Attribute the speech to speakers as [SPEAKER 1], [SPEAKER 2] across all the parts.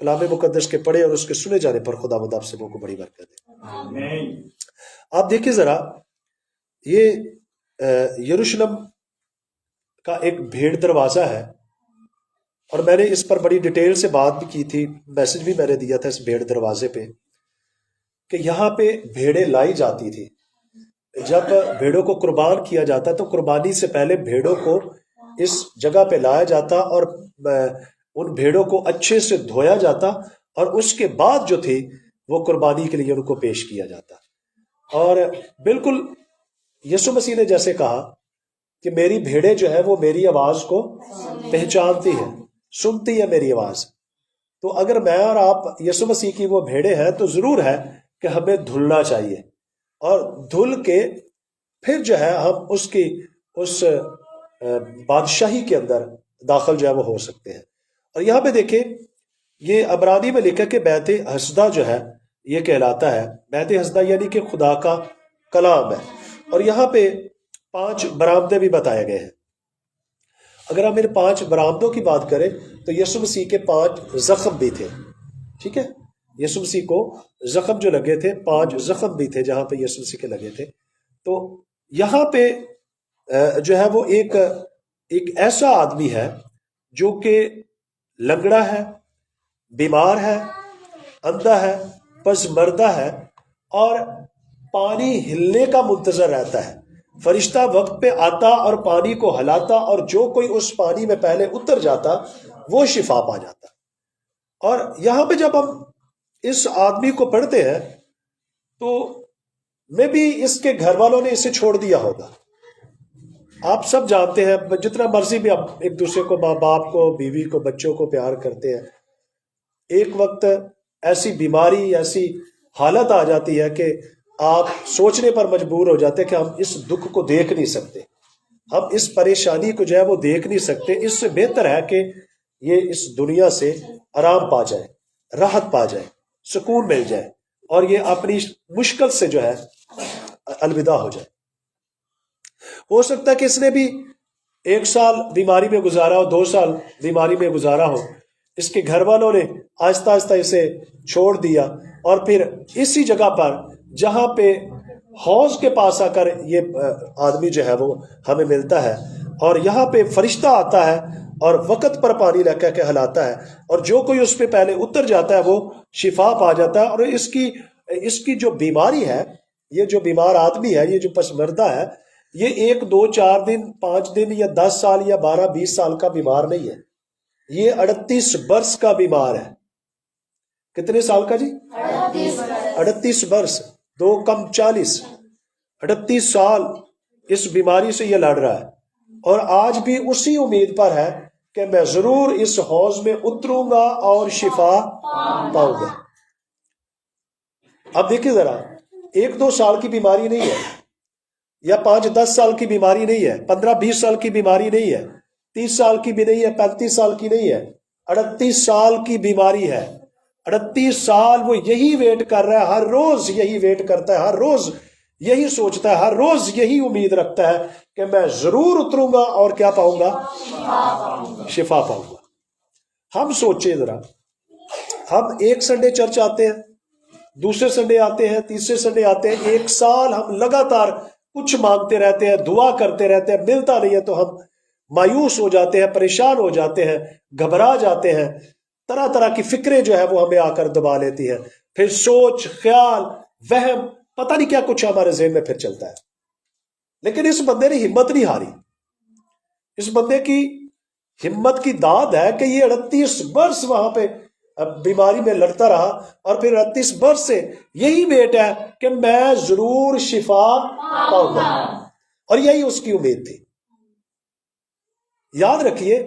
[SPEAKER 1] کلام مقدس کے پڑھے اور اس کے سنے جانے پر خدا مند آپ سبوں کو بڑی برکت دے۔ آپ دیکھیں ذرا، یہ یروشلم کا ایک بھیڑ دروازہ ہے، اور میں نے اس پر بڑی ڈیٹیل سے بات بھی کی تھی، میسج بھی میں نے دیا تھا اس بھیڑ دروازے پہ، کہ یہاں پہ بھیڑیں لائی جاتی تھی۔ جب بھیڑوں کو قربان کیا جاتا تو قربانی سے پہلے بھیڑوں کو اس جگہ پہ لایا جاتا اور ان بھیڑوں کو اچھے سے دھویا جاتا، اور اس کے بعد جو تھی وہ قربانی کے لیے ان کو پیش کیا جاتا۔ اور بالکل یسوع مسیح نے جیسے کہا کہ میری بھیڑیں جو ہے وہ میری آواز کو پہچانتی ہیں، سنتی ہے میری آواز۔ تو اگر میں اور آپ یسوع مسیح کی وہ بھیڑیں ہیں تو ضرور ہے کہ ہمیں دھلنا چاہیے، اور دھل کے پھر جو ہے ہم اس بادشاہی کے اندر داخل جو ہے وہ ہو سکتے ہیں۔ اور یہاں پہ دیکھیں، یہ عبرانی میں لکھا کہ بیت حسدہ جو ہے یہ کہلاتا ہے۔ بیت حسدہ یعنی کہ خدا کا کلام ہے، اور یہاں پہ 5 برآمدے بھی بتائے گئے ہیں۔ اگر ہم ان 5 برآمدوں کی بات کریں تو یسوع مسیح کے 5 زخم بھی تھے، ٹھیک ہے؟ یسوع مسیح کو زخم جو لگے تھے، 5 زخم بھی تھے جہاں پہ یسوع مسیح کے لگے تھے۔ تو یہاں پہ جو ہے وہ ایک ایسا آدمی ہے جو کہ لنگڑا ہے، بیمار ہے، اندھا ہے، پس مردہ ہے، اور پانی ہلنے کا منتظر رہتا ہے۔ فرشتہ وقت پہ آتا اور پانی کو ہلاتا، اور جو کوئی اس پانی میں پہلے اتر جاتا وہ شفا پا جاتا۔ اور یہاں پہ جب ہم اس آدمی کو پڑھتے ہیں تو میں بھی اس کے گھر والوں نے اسے چھوڑ دیا ہوگا۔ آپ سب جانتے ہیں، جتنا مرضی بھی آپ ایک دوسرے کو، ماں باپ کو، بیوی کو، بچوں کو پیار کرتے ہیں، ایک وقت ایسی بیماری، ایسی حالت آ جاتی ہے کہ آپ سوچنے پر مجبور ہو جاتے ہیں کہ ہم اس دکھ کو دیکھ نہیں سکتے، ہم اس پریشانی کو جو ہے وہ دیکھ نہیں سکتے۔ اس سے بہتر ہے کہ یہ اس دنیا سے آرام پا جائے، راحت پا جائے، سکون مل جائے، اور یہ اپنی مشکل سے جو ہے الوداع ہو جائے۔ ہو سکتا ہے کہ اس نے بھی 1 سال بیماری میں گزارا ہو، 2 سال بیماری میں گزارا ہو، اس کے گھر والوں نے آہستہ آہستہ اسے چھوڑ دیا، اور پھر اسی جگہ پر جہاں پہ حوض کے پاس آ کر یہ آدمی جو ہے وہ ہمیں ملتا ہے، اور یہاں پہ فرشتہ آتا ہے اور وقت پر پانی لے کے ہلاتا ہے، اور جو کوئی اس پہ پہلے اتر جاتا ہے وہ شفا پا جاتا ہے۔ اور اس کی جو بیماری ہے، یہ جو بیمار آدمی ہے، یہ جو پسمردہ ہے، یہ 1 2 4 دن 5 دن یا 10 سال یا 12 20 سال کا بیمار نہیں ہے، یہ 38 برس کا بیمار ہے۔ کتنے سال کا جی؟ 38 برس، 2 کم 40، 38 سال اس بیماری سے یہ لڑ رہا ہے، اور آج بھی اسی امید پر ہے کہ میں ضرور اس حوض میں اتروں گا اور شفا پاؤں گا۔ اب دیکھیں ذرا، 1 2 سال کی بیماری نہیں ہے، یا 5 10 سال کی بیماری نہیں ہے، 15 20 سال کی بیماری نہیں ہے، 30 سال کی بھی نہیں ہے، 35 سال کی نہیں ہے، 38 سال کی بیماری ہے۔ 38 سال وہ یہی ویٹ کر رہا ہے، ہر روز یہی ویٹ کرتا ہے، ہر روز یہی سوچتا ہے، ہر روز یہی امید رکھتا ہے کہ میں ضرور اتروں گا اور کیا پاؤں گا؟ شفا پاؤں گا۔ ہم سوچیں ذرا، ہم ایک سنڈے چرچ آتے ہیں، دوسرے سنڈے آتے ہیں، تیسرے سنڈے آتے ہیں، 1 سال ہم لگاتار کچھ مانگتے رہتے ہیں، دعا کرتے رہتے ہیں، ملتا نہیں ہے تو ہم مایوس ہو جاتے ہیں، پریشان ہو جاتے ہیں، گھبرا جاتے ہیں، طرح طرح کی فکریں جو ہے وہ ہمیں آ کر دبا لیتی ہیں، پھر سوچ، خیال، وہم، پتہ نہیں کیا کچھ ہمارے ذہن میں پھر چلتا ہے۔ لیکن اس بندے نے ہمت نہیں ہاری، اس بندے کی ہمت کی داد ہے کہ یہ 38 برس وہاں پہ بیماری میں لڑتا رہا، اور پھر 38 برس سے یہی ویٹ ہے کہ میں ضرور شفا پاؤں گا، اور یہی اس کی امید تھی۔ یاد رکھیے،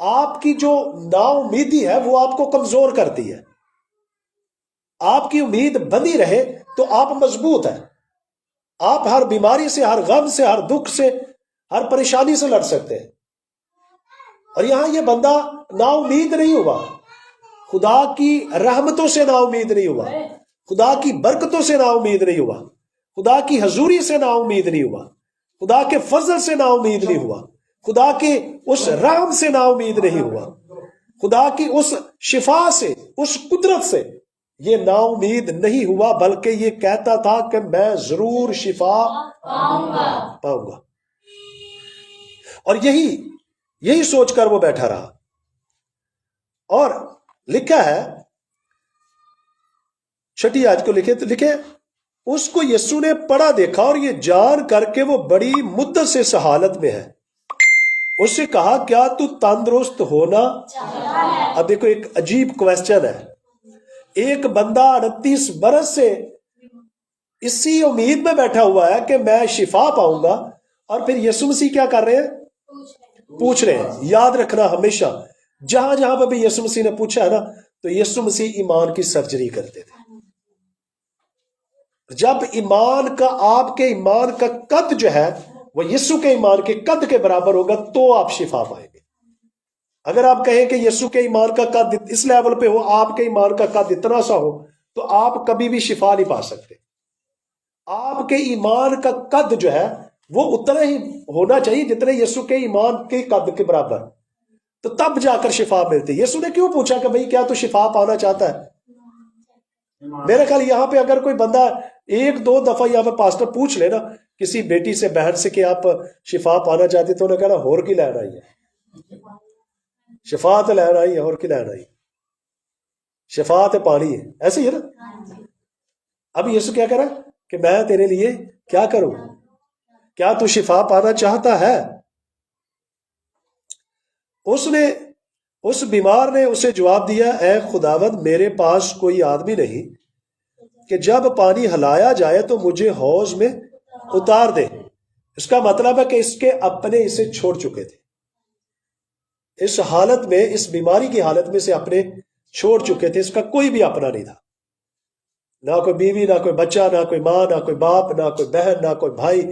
[SPEAKER 1] آپ کی جو نا امیدی ہے وہ آپ کو کمزور کرتی ہے۔ آپ کی امید بندی رہے تو آپ مضبوط ہیں، آپ ہر بیماری سے، ہر غم سے، ہر دکھ سے، ہر پریشانی سے لڑ سکتے ہیں۔ اور یہاں یہ بندہ نا امید نہیں ہوا، خدا کی رحمتوں سے نا امید نہیں ہوا، خدا کی برکتوں سے نا امید نہیں ہوا، خدا کی حضوری سے نا امید نہیں ہوا، خدا کے فضل سے نا امید نہیں ہوا، خدا کے اس رحم سے نا امید نہیں ہوا، خدا کی اس شفا سے، اس قدرت سے یہ نا امید نہیں ہوا، بلکہ یہ کہتا تھا کہ میں ضرور شفا پاؤں گا۔ اور یہی سوچ کر وہ بیٹھا رہا۔ اور لکھا ہے 6 آیت کو لکھے اس کو یسوع نے پڑا دیکھا اور یہ جان کر کے وہ بڑی مدت سے اس حالت میں ہے، اس سے کہا کیا تو تندرست ہونا؟ اب دیکھو ایک عجیب کویسچن ہے، ایک بندہ 38 برس سے اسی امید میں بیٹھا ہوا ہے کہ میں شفا پاؤں گا، اور پھر یسوع مسیح کیا کر رہے ہیں؟ پوچھ رہے ہیں۔ یاد رکھنا ہمیشہ جہاں جہاں پہ بھی یسوع مسیح نے پوچھا ہے نا، تو یسوع مسیح ایمان کی سرجری کرتے تھے۔ جب آپ کے ایمان کا قد جو ہے وہ یسوع کے ایمان کے قد کے برابر ہوگا تو آپ شفا پائیں گے۔ اگر آپ کہیں کہ یسوع کے ایمان کا قد اس لیول پہ ہو، آپ کے ایمان کا قد اتنا سا ہو، تو آپ کبھی بھی شفا نہیں پا سکتے۔ آپ کے ایمان کا قد جو ہے وہ اتنا ہی ہونا چاہیے جتنے یسوع کے ایمان کے قد کے برابر، تو تب جا کر شفا ملتی۔ یسوع نے کیوں پوچھا کہ بھئی کیا تو شفا پانا چاہتا ہے؟ میرے خیال یہاں پہ اگر کوئی بندہ 1-2 دفعہ یہاں پہ پاسٹر پوچھ لے نا کسی بیٹی سے، بہن سے کہ آپ شفا پانا چاہتے، تو انہیں کہنا ہور کی لین آئی ہے، شفا تو لین آئی ہے، ہور کی لین آئی، شفا تو پانی ہے، ایسے ہی ہے نا۔ اب یسوع کیا کہہ رہا ہے کہ میں تیرے لیے کیا کروں؟ کیا تو شفا پانا چاہتا ہے؟ اس بیمار نے اسے جواب دیا، اے خداوند میرے پاس کوئی آدمی نہیں کہ جب پانی ہلایا جائے تو مجھے حوض میں اتار دے۔ اس کا مطلب ہے کہ اس کے اپنے اسے چھوڑ چکے تھے، اس حالت میں، اس بیماری کی حالت میں سے اپنے چھوڑ چکے تھے، اس کا کوئی بھی اپنا نہیں تھا، نہ کوئی بیوی، نہ کوئی بچہ، نہ کوئی ماں، نہ کوئی باپ، نہ کوئی بہن، نہ کوئی بھائی،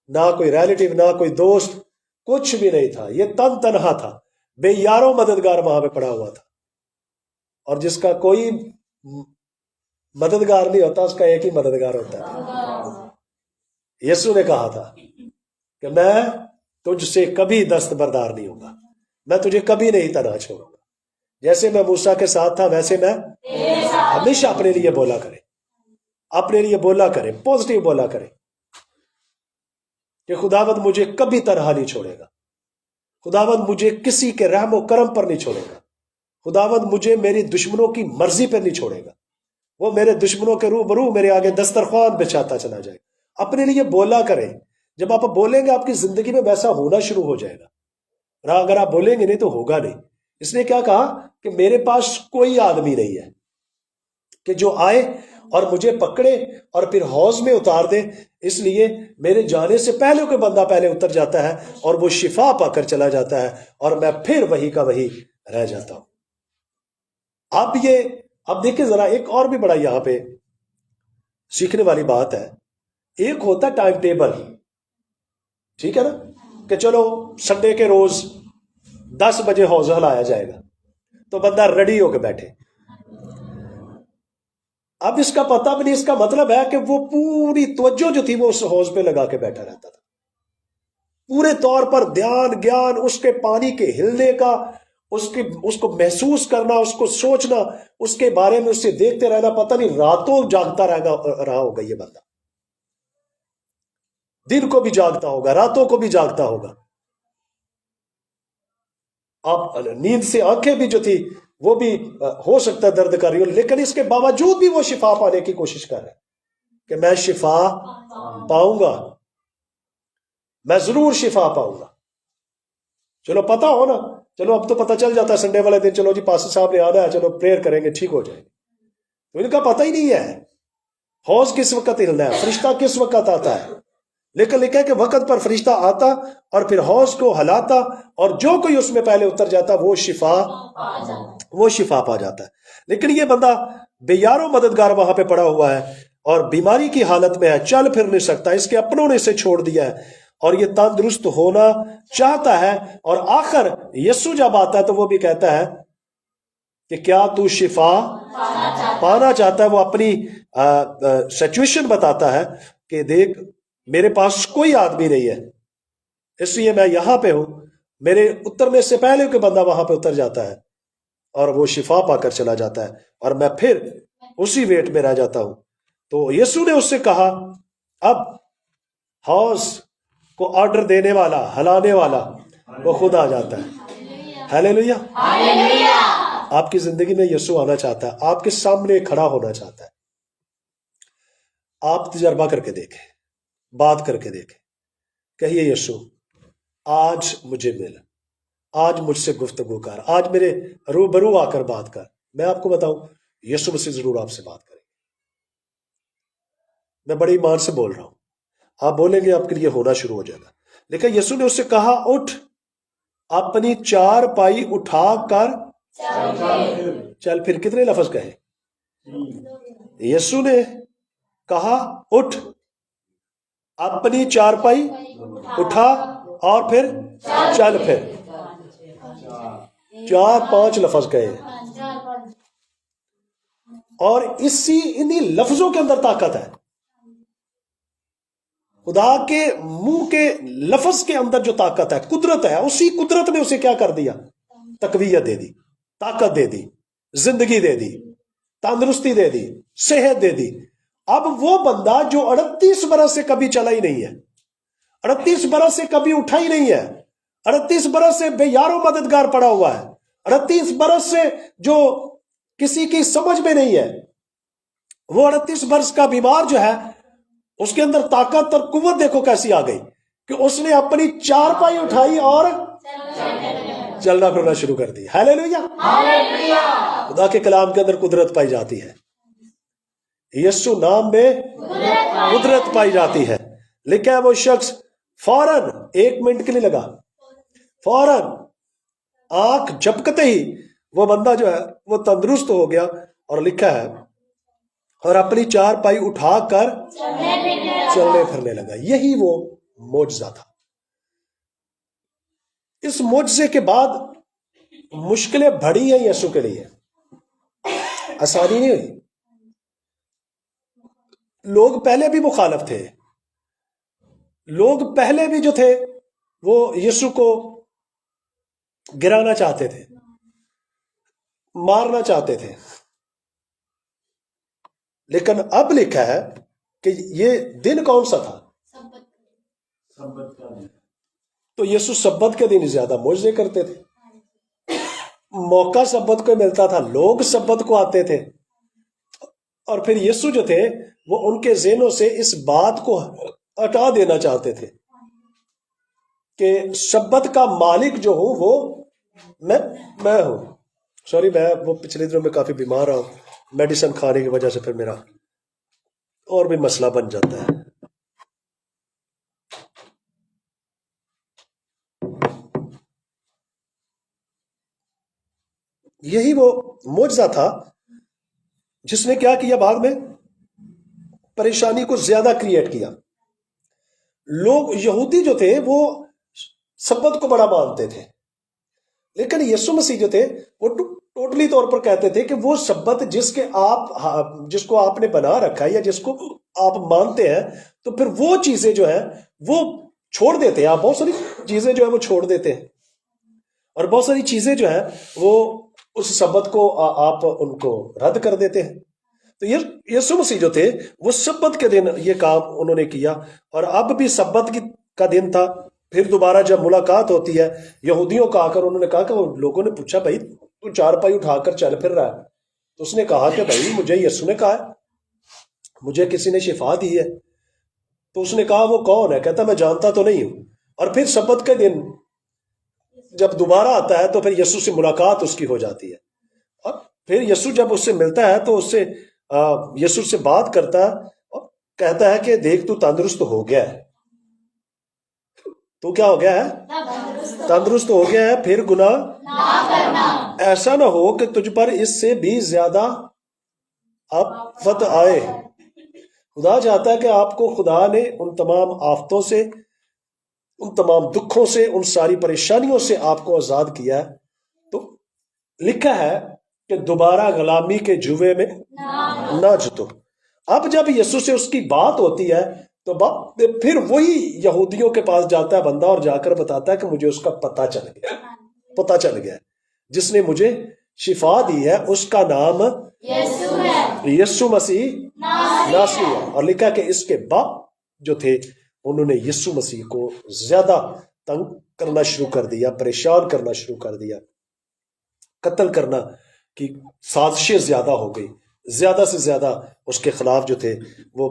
[SPEAKER 1] نہ کوئی ریلیٹیو، نہ کوئی دوست، کچھ بھی نہیں تھا۔ یہ تنہا تھا، بے یارو مددگار وہاں پہ پڑا ہوا تھا، اور جس کا کوئی مددگار نہیں ہوتا، اس کا ایک ہی مددگار ہوتا ہے۔ یسوع نے کہا تھا کہ میں تجھ سے کبھی دستبردار نہیں ہوگا، میں تجھے کبھی نہیں تنہا چھوڑوں گا، جیسے میں موسیٰ کے ساتھ تھا ویسے میں ہمیشہ اپنے لیے بولا کرے، اپنے لیے بولا کرے، پوزیٹیو بولا کرے کہ خداوند مجھے کبھی تنہا نہیں چھوڑے گا، خداوند مجھے کسی کے رحم و کرم پر نہیں چھوڑے گا، خداوند مجھے میری دشمنوں کی مرضی پر نہیں چھوڑے گا، وہ میرے دشمنوں کے روبرو میرے آگے دسترخوان بچھاتا چلا جائے گا۔ اپنے لیے بولا کریں، جب آپ بولیں گے آپ کی زندگی میں ویسا ہونا شروع ہو جائے گا، اگر آپ بولیں گے نہیں تو ہوگا نہیں۔ اس نے کیا کہا کہ میرے پاس کوئی آدمی نہیں ہے کہ جو آئے اور مجھے پکڑے اور پھر حوض میں اتار دے، اس لیے میرے جانے سے پہلے کوئی بندہ پہلے اتر جاتا ہے اور وہ شفا پا کر چلا جاتا ہے، اور میں پھر وہی کا وہی رہ جاتا ہوں۔ اب دیکھیں ذرا ایک اور بھی بڑا یہاں پہ سیکھنے والی بات ہے۔ ایک ہوتا ہے ٹائم ٹیبل، ٹھیک ہے نا، کہ چلو سنڈے کے روز 10 بجے حوض ہلایا جائے گا، تو بندہ ریڈی ہو کے بیٹھے۔ اب اس کا پتہ بھی نہیں، اس کا مطلب ہے کہ وہ پوری توجہ جو تھی وہ اس حوض پہ لگا کے بیٹھا رہتا تھا، پورے طور پر دھیان گیان اس کے پانی کے ہلنے کا، اس کو محسوس کرنا، اس کو سوچنا، اس کے بارے میں اسے دیکھتے رہنا، پتہ نہیں راتوں جاگتا رہا ہوگا یہ بندہ، دن کو بھی جاگتا ہوگا، راتوں کو بھی جاگتا ہوگا۔ آپ نیند سے آنکھیں بھی جو تھی وہ بھی ہو سکتا ہے درد کر رہی ہو، لیکن اس کے باوجود بھی وہ شفا پانے کی کوشش کر رہے ہیں کہ میں شفا پاؤں گا، میں ضرور شفا پاؤں گا۔ چلو پتہ ہو نا، چلو اب تو پتہ چل جاتا ہے سنڈے والے دن، چلو جی پاسٹر صاحب نے آنا ہے، چلو پریئر کریں گے ٹھیک ہو جائے گا، تو ان کا پتہ ہی نہیں ہے حوض کس وقت ہلنا ہے، فرشتہ کس وقت آتا ہے۔ لیکن لکھا ہے کہ وقت پر فرشتہ آتا اور پھر حوض کو ہلاتا، اور جو کوئی اس میں پہلے اتر جاتا وہ شفا پا جاتا ہے۔ لیکن یہ بندہ بے یارو مددگار وہاں پہ پڑا ہوا ہے اور بیماری کی حالت میں ہے، چل پھر نہیں سکتا، اس کے اپنوں نے اسے چھوڑ دیا ہے، اور یہ تندرست ہونا چاہتا ہے۔ اور آخر یسوع جب آتا ہے تو وہ بھی کہتا ہے کہ کیا تو شفا پانا چاہتا ہے۔ وہ اپنی سچویشن بتاتا ہے کہ دیکھ میرے پاس کوئی آدمی نہیں ہے، اس لیے میں یہاں پہ ہوں، میرے اترنے سے پہلے کوئی بندہ وہاں پہ اتر جاتا ہے، اور وہ شفا پا کر چلا جاتا ہے اور میں پھر اسی ویٹ میں رہ جاتا ہوں. تو یسوع نے اس سے کہا اب حوض کو آرڈر دینے والا، ہلانے والا وہ خود آ جاتا ہے. ہلیلویا. آپ کی زندگی میں یسوع آنا چاہتا ہے، آپ کے سامنے کھڑا ہونا چاہتا ہے. آپ تجربہ کر کے دیکھیں، بات کر کے دیکھیں، کہیے یسوع آج مجھے مل، آج مجھ سے گفتگو کر، آج میرے روبرو آ کر بات کر. میں آپ کو بتاؤں یسوع مسیح ضرور آپ سے بات کریں. میں بڑی ایمان سے بول رہا ہوں، آپ بولیں گے آپ کے لیے ہونا شروع ہو جائے گا. لیکن یسوع نے اس سے کہا اٹھ، اپنی چار پائی اٹھا کر چل پھر. کتنے لفظ کہے؟ یسوع نے کہا اٹھ، اپنی چار پائی اٹھا اور پھر چل پھر. 4-5 لفظ کہے اور انہی لفظوں کے اندر طاقت ہے. خدا کے منہ کے لفظ کے اندر جو طاقت ہے، قدرت ہے، اسی قدرت نے اسے کیا کر دیا؟ تقویت دے دی، طاقت دے دی، زندگی دے دی، تندرستی دے دی، صحت دے دی. اب وہ بندہ جو 38 برس سے کبھی چلا ہی نہیں ہے، 38 برس سے کبھی اٹھا ہی نہیں ہے، 38 برس سے بے یار و مددگار پڑا ہوا ہے، 38 برس سے جو کسی کی سمجھ میں نہیں ہے، وہ 38 برس کا بیمار جو ہے اس کے اندر طاقت اور قوت دیکھو کیسی آ گئی کہ اس نے اپنی چار پائی اٹھائی اور چلنا پھرنا شروع کر دی. ہاللیلویا. خدا کے کلام کے اندر قدرت پائی جاتی ہے، یسوع نام میں قدرت پائی جاتی ہے. لکھا ہے وہ شخص فوراً 1 منٹ کے لیے لگا، فوراً آنکھ جھپکتے ہی وہ بندہ جو ہے وہ تندرست ہو گیا. اور لکھا ہے اور اپنی چار پائی اٹھا کر چلنے پھرنے لگا. یہی وہ معجزہ تھا. اس معجزے کے بعد مشکلیں بڑھی ہیں یسوع کے لیے، آسانی نہیں ہوئی. لوگ پہلے بھی مخالف تھے، لوگ پہلے بھی جو تھے وہ یسوع کو گرانا چاہتے تھے، مارنا چاہتے تھے. لیکن اب لکھا ہے کہ یہ دن کون سا تھا؟ تو یسوع سبت کے دن زیادہ معجزے کرتے تھے. موقع سبت کو ملتا تھا، لوگ سبت کو آتے تھے. اور پھر یسوع جو تھے وہ ان کے ذہنوں سے اس بات کو ہٹا دینا چاہتے تھے کہ سبت کا مالک جو ہوں وہ میں ہوں. سوری، میں وہ پچھلے دنوں میں کافی بیمار رہا ہوں، میڈیسن کھانے کی وجہ سے پھر میرا اور بھی مسئلہ بن جاتا ہے. یہی وہ معجزہ تھا جس نے کیا کیا، بعد میں پریشانی کو زیادہ کریٹ کیا. لوگ یہودی جو تھے وہ سبت کو بڑا مانتے تھے، لیکن یسوع مسیح جو تھے وہ ٹوٹلی طور پر کہتے تھے کہ وہ سبت جس کو آپ نے بنا رکھا ہے یا جس کو آپ مانتے ہیں، تو پھر وہ چیزیں جو ہیں وہ چھوڑ دیتے ہیں. آپ بہت ساری چیزیں جو ہیں وہ چھوڑ دیتے ہیں، اور بہت ساری چیزیں جو ہیں وہ اس سبت کو آپ ان کو رد کر دیتے ہیں. تو یسوع مسیح جو تھے وہ سبت کے دن یہ کام انہوں نے کیا. اور اب بھی سبت کا دن تھا. پھر دوبارہ جب ملاقات ہوتی ہے یہودیوں کا آ کر، انہوں نے کہا کہ لوگوں نے پوچھا بھائی تو چار پائی اٹھا کر چل پھر رہا ہے؟ تو اس نے کہا کہ بھائی مجھے یسوع نے کہا ہے، مجھے کسی نے شفا دی ہے. تو اس نے کہا وہ کون ہے؟ کہتا میں جانتا تو نہیں ہوں. اور پھر سبت کے دن جب دوبارہ آتا ہے تو پھر یسوع سے ملاقات اس کی ہو جاتی ہے. اور پھر یسوع جب اس سے ملتا ہے تو اس سے یسوع سے بات کرتا ہے اور کہتا ہے کہ دیکھ تو تندرست ہو گیا ہے. تو کیا ہو گیا ہے؟ تندرست ہو گیا ہے. پھر گناہ ایسا نہ ہو کہ تجھ پر اس سے بھی زیادہ آفت آئے. خدا چاہتا ہے کہ آپ کو خدا نے ان تمام آفتوں سے، ان تمام دکھوں سے، ان ساری پریشانیوں سے آپ کو آزاد کیا ہے. تو لکھا ہے کہ دوبارہ غلامی کے جوے میں نہ جتو. اب جب یسوع سے اس کی بات ہوتی ہے تو پھر وہی یہودیوں کے پاس جاتا ہے بندہ اور جا کر بتاتا ہے کہ مجھے اس کا پتہ چل گیا جس نے مجھے شفا دی ہے اس کا نام یسوع مسیح ناصری ہے. اور لکھا کہ اس کے باپ جو تھے انہوں نے یسوع مسیح کو زیادہ تنگ کرنا شروع کر دیا، پریشان کرنا شروع کر دیا، قتل کرنا کی سازشیں زیادہ ہو گئی، زیادہ سے زیادہ اس کے خلاف جو تھے وہ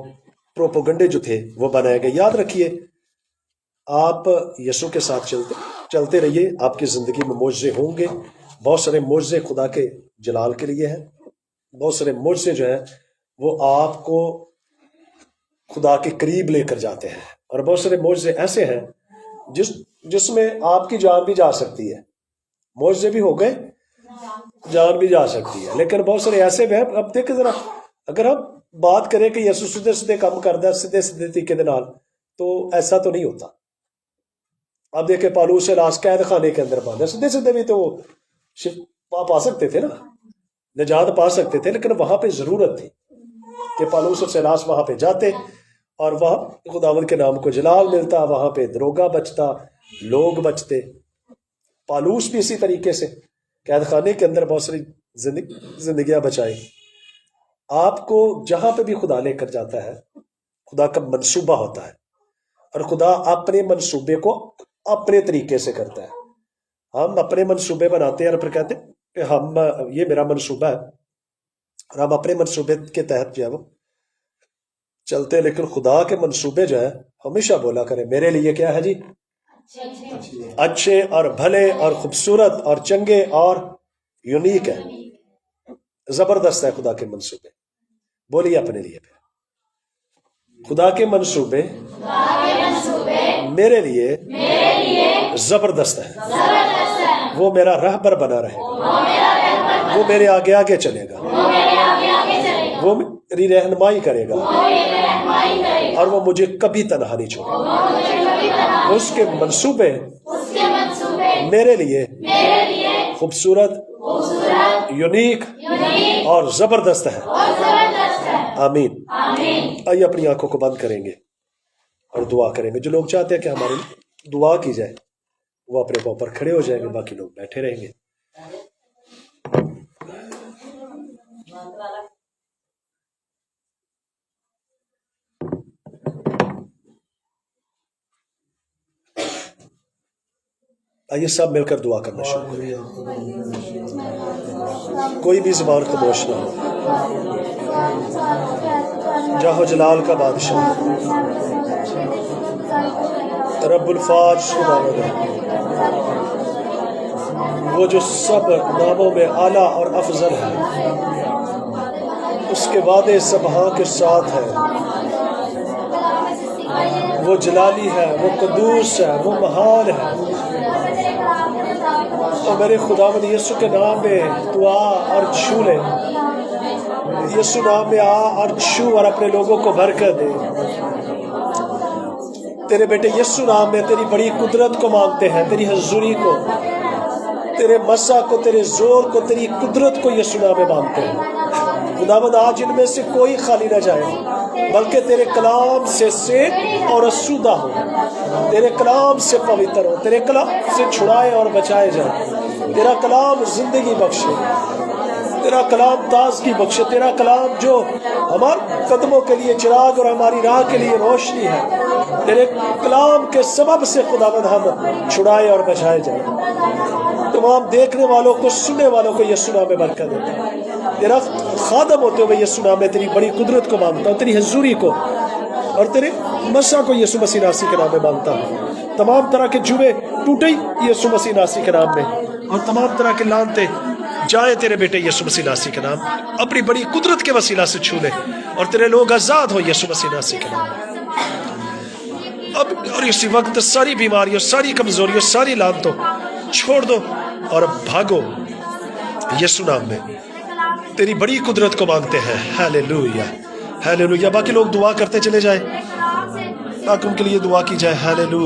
[SPEAKER 1] پروپوگنڈے جو تھے وہ بنائے گئے. یاد رکھیے آپ یسوع کے ساتھ چلتے رہیے، آپ کی زندگی میں معجزے ہوں گے. بہت سارے معجزے خدا کے جلال کے لیے ہیں، بہت سارے معجزے جو ہیں وہ آپ کو خدا کے قریب لے کر جاتے ہیں، اور بہت سارے معجزے ایسے ہیں جس میں آپ کی جان بھی جا سکتی ہے. معجزے بھی ہو گئے، جان بھی جا سکتی ہے، لیکن بہت سارے ایسے بھی ہیں. اب دیکھیں ذرا، اگر ہم بات کریں کہ یسوع سیدھے سیدھے کام کرتا ہے سیدھے سیدھے طریقے دے نال، تو ایسا تو نہیں ہوتا. اب دیکھیں پالوس سیلاس قید خانے کے اندر بند ہے، سیدھے سیدھے بھی تو شفا پا سکتے تھے نا، نجات پا سکتے تھے، لیکن وہاں پہ ضرورت تھی کہ پالوس اور سیلاس وہاں پہ جاتے اور وہاں خداوند کے نام کو جلال ملتا، وہاں پہ دروگا بچتا، لوگ بچتے. پالوس بھی اسی طریقے سے قید خانے کے اندر بہت ساری زندگیاں بچائی. آپ کو جہاں پہ بھی خدا لے کر جاتا ہے خدا کا منصوبہ ہوتا ہے، اور خدا اپنے منصوبے کو اپنے طریقے سے کرتا ہے. ہم اپنے منصوبے بناتے ہیں اور پھر کہتے ہیں کہ یہ میرا منصوبہ ہے، اور ہم اپنے منصوبے کے تحت جو ہے وہ چلتے ہیں. لیکن خدا کے منصوبے جو ہے ہمیشہ بولا کرے میرے لیے کیا ہے جی؟ اچھے اور بھلے اور خوبصورت اور چنگے اور یونیک ہے، زبردست ہے خدا کے منصوبے. بولیے اپنے لیے خدا کے منصوبے میرے لیے زبردست ہے. وہ میرا رہبر بنا رہے گا، وہ میرے آگے آگے چلے گا، وہ میری رہنمائی کرے گا، اور وہ مجھے کبھی تنہا نہیں چھوڑے گا. اس کے منصوبے میرے لیے خوبصورت، یونیک اور زبردست ہے. آمین. آئیے اپنی آنکھوں کو بند کریں گے اور دعا کریں گے. جو لوگ چاہتے ہیں کہ ہماری دعا کی جائے وہ اپنے پاؤں پر کھڑے ہو جائیں گے، باقی لوگ بیٹھے رہیں گے. آئیے سب مل کر دعا کرنا شروع کریں. کوئی بھی زبان خاموش نہ ہو. جاہو جلال کا بادشاہ رب الفاظ خداوند وہ جو سب ناموں میں اعلیٰ اور افضل ہے، اس کے وعدے سب ہاں کے ساتھ ہے. وہ جلالی ہے، وہ قدوس ہے، وہ مہان ہے. اور میرے خداوند یسوع کے نام میں تو آ اور چھو لے. یسوع نام میں آ اور چھو اور اپنے لوگوں کو برکت دے. تیرے بیٹے یسوع نام میں تیری بڑی قدرت کو مانگتے ہیں، تیری حضوری کو، تیرے مسا کو، تیرے زور کو، تیری قدرت کو یسوع نام میں مانگتے ہیں. خداوند آج ان میں سے کوئی خالی نہ جائے، بلکہ تیرے کلام سے سیک اور آسودہ ہو، تیرے کلام سے پوتر ہو، تیرے کلام سے چھڑائے اور بچائے جائے. تیرا کلام زندگی بخشے، تیرا کلام تازگی بخشے. تیرا کلام جو ہمارے قدموں کے لیے چراغ اور ہماری راہ کے لیے روشنی ہے، تیرے کلام کے سبب سے خداوند ہم چھڑائے اور بچائے جائیں. تمام دیکھنے والوں کو، سننے والوں کو یسوع نام میں برکت دیتا. تیرا خادم ہوتے ہوئے یسوع نام میں تیری بڑی قدرت کو مانگتا ہوں، تیری حضوری کو اور تیرے مسا کو یسوع مسیح ناصری کے نام میں مانگتا ہوں. تمام طرح کے جوے ٹوٹے یسوع مسیح ناصری کے نام میں، اور تمام طرح کے لعنتیں جائے تیرے بیٹے یسوع مسیح ناصری کے نام. اپنی بڑی قدرت کے وسیلہ سے چھو لے اور تیرے لوگ آزاد ہو یسوع مسیح ناصری کے نام میں. اب اور اسی وقت ساری بیماریوں، ساری کمزوریوں، ساری لعنتوں چھوڑ دو اور بھاگو یسوع نام میں. تیری بڑی قدرت کو مانگتے ہیں. Hallelujah, hallelujah. باقی لوگ دعا کرتے چلے جائیں تاکہ ان کے لیے دعا کی جائے. ہیلیلویا.